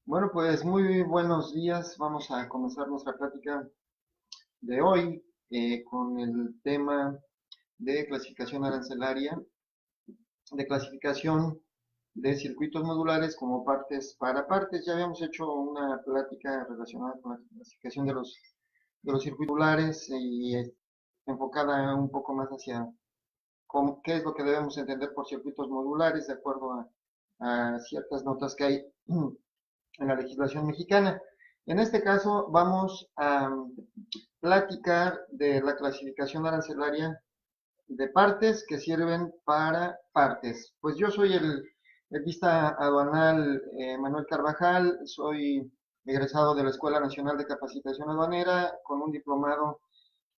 Bueno, pues muy buenos días. Vamos a comenzar nuestra plática de hoy con el tema de clasificación arancelaria, de clasificación de circuitos modulares como partes para partes. Ya habíamos hecho una plática relacionada con la clasificación de los circuitos modulares y enfocada un poco más hacia qué es lo que debemos entender por circuitos modulares de acuerdo a ciertas notas que hay en la legislación mexicana. En este caso vamos a platicar de la clasificación arancelaria de partes que sirven para partes. Pues yo soy el vista aduanal Manuel Carvajal, soy egresado de la Escuela Nacional de Capacitación Aduanera con un diplomado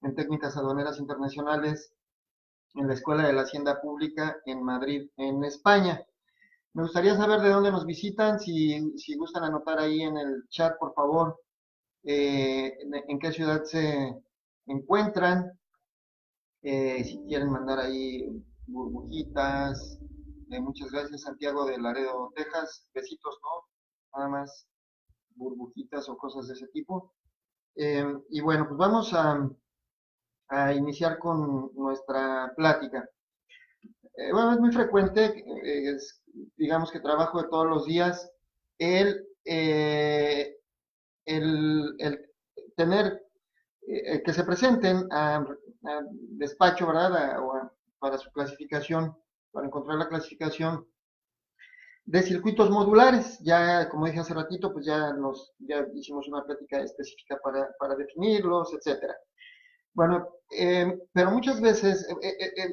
en técnicas aduaneras internacionales en la Escuela de la Hacienda Pública en Madrid, en España. Me gustaría saber de dónde nos visitan, si gustan anotar ahí en el chat, por favor, en qué ciudad se encuentran, si quieren mandar ahí burbujitas. Muchas gracias, Santiago de Laredo, Texas. Besitos, ¿no? Nada más burbujitas o cosas de ese tipo. Y bueno, pues vamos a iniciar con nuestra plática. Bueno, es muy frecuente, digamos que trabajo de todos los días, el, eh, el tener que se presenten a despacho, ¿verdad? Para su clasificación, para encontrar la clasificación de circuitos modulares. Ya, como dije hace ratito, pues ya hicimos una plática específica para definirlos, etcétera. Bueno, pero muchas veces,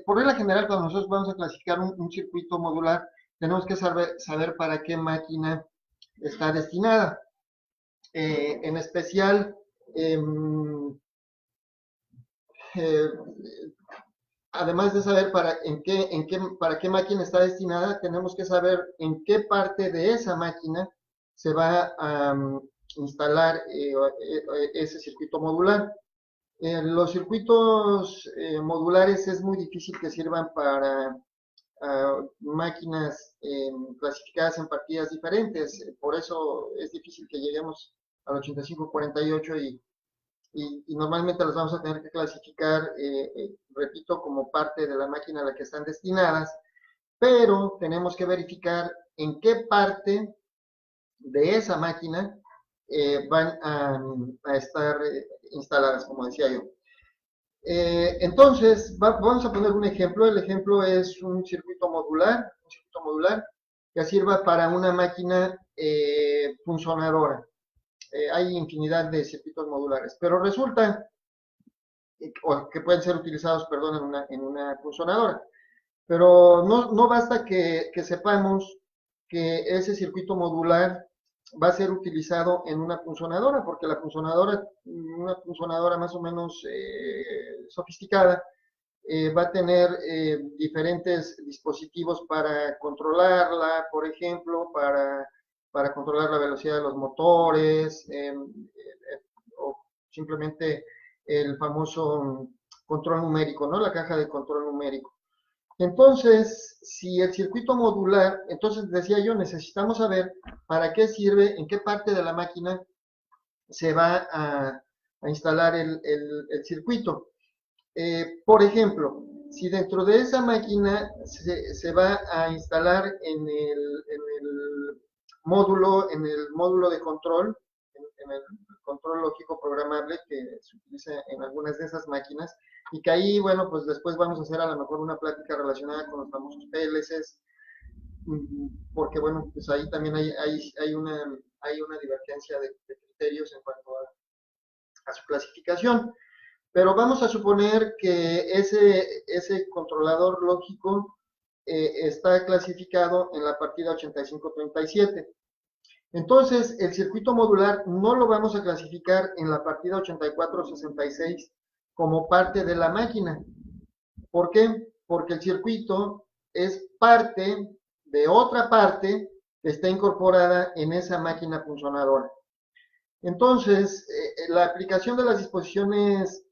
por regla general, cuando nosotros vamos a clasificar un circuito modular, tenemos que saber para qué máquina está destinada. En especial, eh, eh, además de saber para qué máquina está destinada, tenemos que saber en qué parte de esa máquina se va a instalar ese circuito modular. Los circuitos modulares es muy difícil que sirvan para máquinas clasificadas en partidas diferentes. Por eso es difícil que lleguemos al 8548 y normalmente las vamos a tener que clasificar, repito, como parte de la máquina a la que están destinadas, pero tenemos que verificar en qué parte de esa máquina van a estar instaladas, como decía yo. Entonces, vamos a poner un ejemplo. El ejemplo es un circuito modular que sirva para una máquina funcionadora. Hay infinidad de circuitos modulares, pero resulta o que pueden ser utilizados, perdón, en una funcionadora. Pero no basta que sepamos que ese circuito modular va a ser utilizado en una funcionadora, porque una funcionadora más o menos sofisticada, va a tener diferentes dispositivos para controlarla, por ejemplo, para controlar la velocidad de los motores, o simplemente el famoso control numérico, ¿no? La caja de control numérico. Entonces, si el circuito modular, entonces decía yo, necesitamos saber para qué sirve, en qué parte de la máquina se va a instalar el circuito. Por ejemplo, si dentro de esa máquina se va a instalar en el módulo de control, en el control lógico programable que se utiliza en algunas de esas máquinas, y que ahí, bueno, pues después vamos a hacer a lo mejor una plática relacionada con los famosos PLCs, porque bueno, pues ahí también hay una divergencia de criterios en cuanto a su clasificación. Pero vamos a suponer que ese controlador lógico está clasificado en la partida 8537. Entonces, el circuito modular no lo vamos a clasificar en la partida 8466 como parte de la máquina. ¿Por qué? Porque el circuito es parte de otra parte que está incorporada en esa máquina funcionadora. Entonces, la aplicación de las disposiciones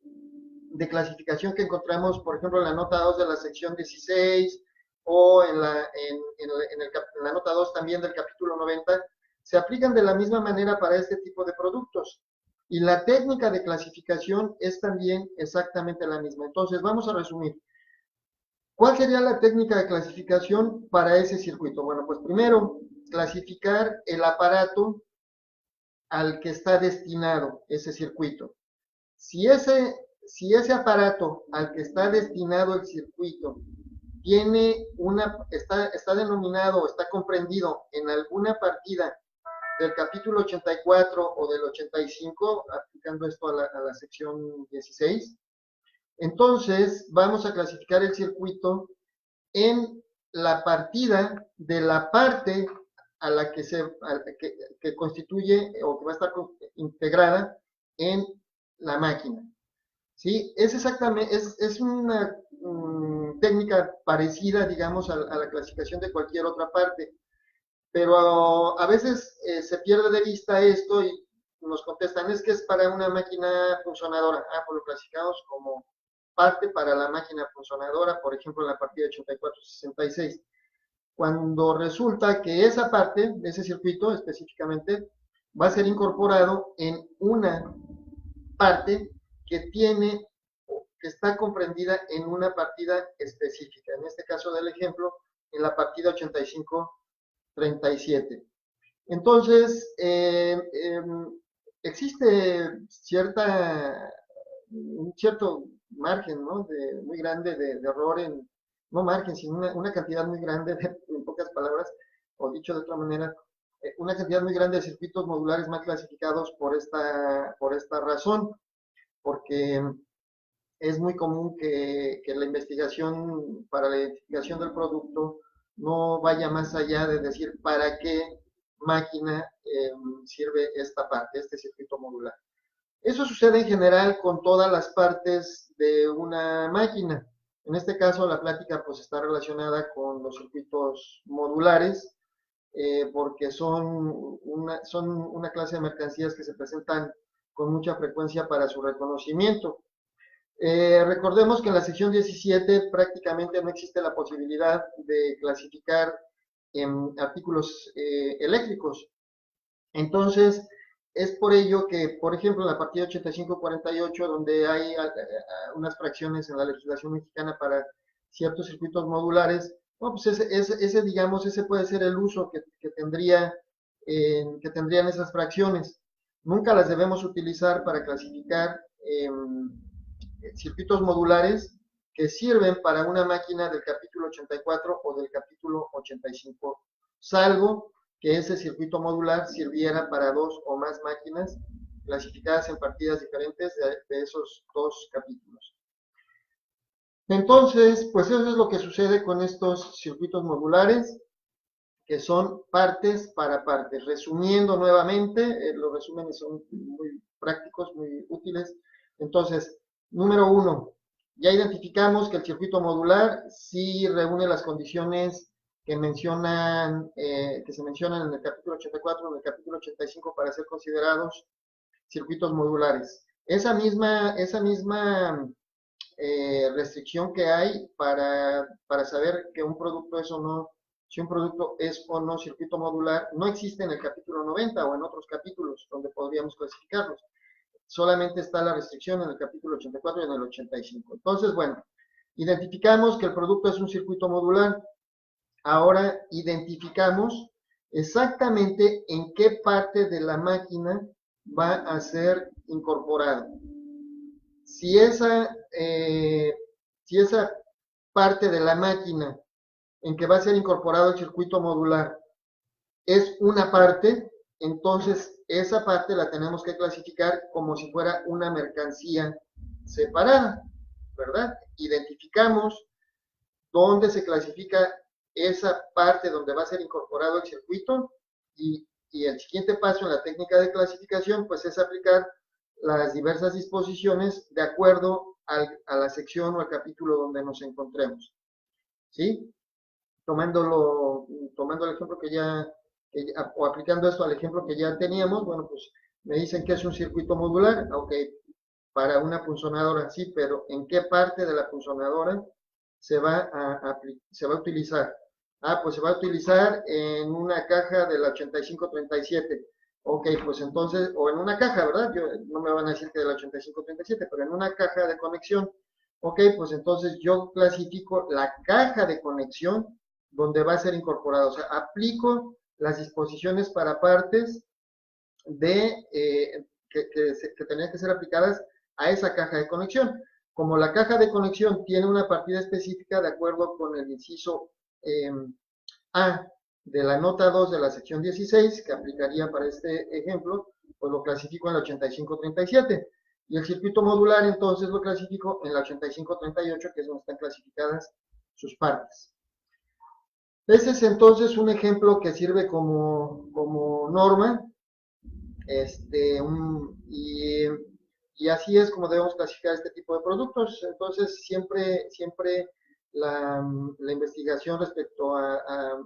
de clasificación que encontramos, por ejemplo, en la nota 2 de la sección 16 o en la nota 2 también del capítulo 90, se aplican de la misma manera para este tipo de productos. Y la técnica de clasificación es también exactamente la misma. Entonces, vamos a resumir. ¿Cuál sería la técnica de clasificación para ese circuito? Bueno, pues primero, clasificar el aparato al que está destinado ese circuito. Si ese aparato al que está destinado el circuito está denominado, está comprendido en alguna partida del capítulo 84 o del 85, aplicando esto a la sección 16, entonces vamos a clasificar el circuito en la partida de la parte a la que constituye o que va a estar integrada en la máquina. ¿Sí? Es exactamente, es una técnica parecida, digamos, a la clasificación de cualquier otra parte, pero a veces se pierde de vista esto y nos contestan, es que es para una máquina funcionadora. Ah, pues lo clasificamos como parte para la máquina funcionadora, por ejemplo, en la partida 8466. Cuando resulta que esa parte, ese circuito específicamente, va a ser incorporado en una parte que está comprendida en una partida específica. En este caso del ejemplo, en la partida 8537. Entonces, existe un cierto margen, ¿no? Muy grande de error no margen, sino una cantidad muy grande, en pocas palabras, o dicho de otra manera, una cantidad muy grande de circuitos modulares mal clasificados por esta razón, porque es muy común que la investigación para la identificación del producto no vaya más allá de decir para qué máquina sirve esta parte, este circuito modular. Eso sucede en general con todas las partes de una máquina. En este caso, la plática pues está relacionada con los circuitos modulares, porque son una clase de mercancías que se presentan con mucha frecuencia para su reconocimiento. Recordemos que en la sección 17 prácticamente no existe la posibilidad de clasificar artículos eléctricos. Entonces, es por ello que, por ejemplo, en la partida 8548, donde hay unas fracciones en la legislación mexicana para ciertos circuitos modulares, bueno, pues ese puede ser el uso que tendrían esas fracciones. Nunca las debemos utilizar para clasificar circuitos modulares que sirven para una máquina del capítulo 84 o del capítulo 85, salvo que ese circuito modular sirviera para dos o más máquinas clasificadas en partidas diferentes de esos dos capítulos. Entonces, pues eso es lo que sucede con estos circuitos modulares, que son partes para partes. Resumiendo nuevamente, los resúmenes son muy prácticos, muy útiles. Entonces, número 1, ya identificamos que el circuito modular sí reúne las condiciones que se mencionan en el capítulo 84, en el capítulo 85 para ser considerados circuitos modulares. Esa misma restricción que hay para saber que un producto es o no, si un producto es o no circuito modular, no existe en el capítulo 90 o en otros capítulos donde podríamos clasificarlos. Solamente está la restricción en el capítulo 84 y en el 85. Entonces, bueno, identificamos que el producto es un circuito modular. Ahora identificamos exactamente en qué parte de la máquina va a ser incorporado. Si esa parte de la máquina en que va a ser incorporado el circuito modular es una parte, entonces esa parte la tenemos que clasificar como si fuera una mercancía separada, ¿verdad? Identificamos dónde se clasifica esa parte donde va a ser incorporado el circuito y el siguiente paso en la técnica de clasificación pues es aplicar las diversas disposiciones de acuerdo a la sección o al capítulo donde nos encontremos. ¿Sí? Tomando el ejemplo o aplicando esto al ejemplo que ya teníamos, bueno, pues me dicen que es un circuito modular, ok, para una funcionadora sí, pero ¿en qué parte de la funcionadora se va a utilizar? Ah, pues se va a utilizar en una caja de la 8537. Ok, pues entonces, o en una caja, ¿verdad? No me van a decir que de la 8537, pero en una caja de conexión. Ok, pues entonces yo clasifico la caja de conexión donde va a ser incorporado. O sea, aplico las disposiciones para partes que tenían que ser aplicadas a esa caja de conexión. Como la caja de conexión tiene una partida específica de acuerdo con el inciso eh, A de la nota 2 de la sección 16, que aplicaría para este ejemplo, pues lo clasifico en la 8537. Y el circuito modular entonces lo clasifico en la 8538, que es donde están clasificadas sus partes. Ese es entonces un ejemplo que sirve como norma, y así es como debemos clasificar este tipo de productos. Entonces, siempre la investigación respecto a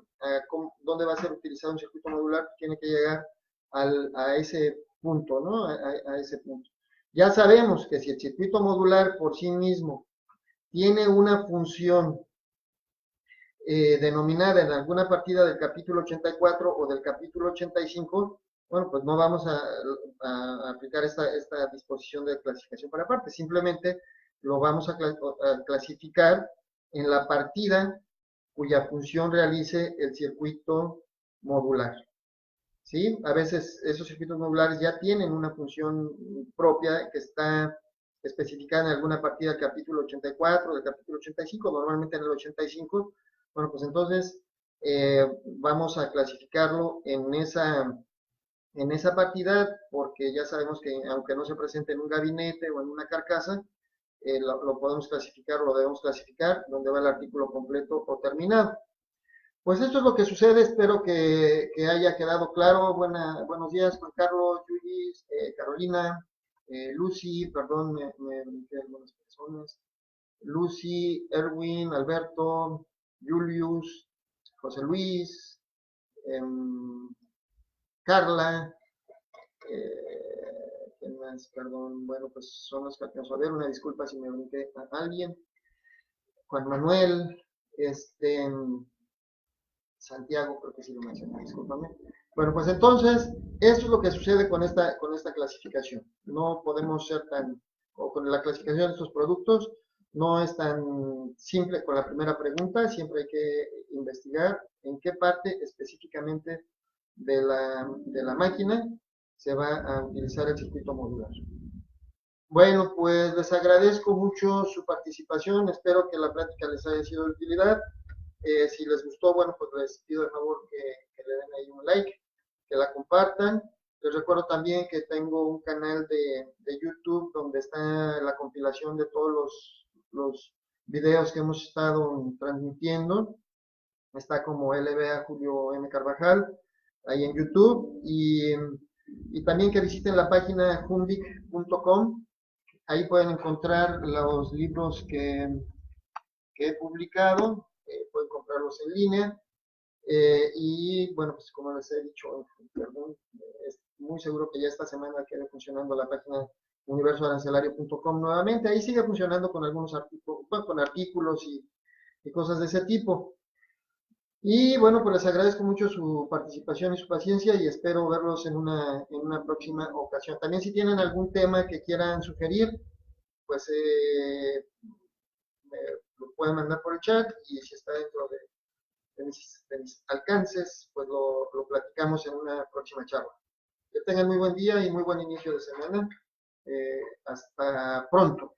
dónde va a ser utilizado un circuito modular tiene que llegar a ese punto, ¿no? A ese punto. Ya sabemos que si el circuito modular por sí mismo tiene una función denominada en alguna partida del capítulo 84 o del capítulo 85, bueno, pues no vamos a aplicar esta disposición de clasificación para partes, simplemente lo vamos a clasificar en la partida cuya función realice el circuito modular. ¿Sí? A veces esos circuitos modulares ya tienen una función propia que está especificada en alguna partida del capítulo 84, del capítulo 85, normalmente en el 85. Bueno, pues entonces vamos a clasificarlo en esa partida porque ya sabemos que aunque no se presente en un gabinete o en una carcasa, lo podemos clasificar, lo debemos clasificar, donde va el artículo completo o terminado. Pues esto es lo que sucede, espero que haya quedado claro. Buenos días, Juan Carlos, Judith, Carolina, Lucy, perdón, me quedan algunas personas. Lucy, Erwin, Alberto, Julius, José Luis, Carla, ¿quién más? Perdón, bueno, pues son los que alcanzo a ver, una disculpa si me brinqué a alguien. Juan Manuel, Santiago, creo que sí lo mencioné, discúlpame. Bueno, pues entonces, esto es lo que sucede con esta clasificación. No podemos ser o con la clasificación de estos productos, no es tan simple con la primera pregunta, siempre hay que investigar en qué parte específicamente de la máquina se va a utilizar el circuito modular. Bueno, pues les agradezco mucho su participación, espero que la plática les haya sido de utilidad. Si les gustó, bueno, pues les pido de favor que le den ahí un like, que la compartan. Les recuerdo también que tengo un canal de YouTube donde está la compilación de todos los videos que hemos estado transmitiendo. Está como LBA Julio M. Carvajal, ahí en YouTube. Y también que visiten la página humbic.com. Ahí pueden encontrar los libros que he publicado, pueden comprarlos en línea. Y bueno, pues como les he dicho, perdón, es muy seguro que ya esta semana quede funcionando la página universoarancelario.com nuevamente. Ahí sigue funcionando con algunos artículos, bueno, con artículos y cosas de ese tipo. Y bueno, pues les agradezco mucho su participación y su paciencia y espero verlos en una próxima ocasión. También si tienen algún tema que quieran sugerir, pues me lo pueden mandar por el chat y si está dentro de mis alcances, pues lo platicamos en una próxima charla. Que tengan muy buen día y muy buen inicio de semana. Hasta pronto.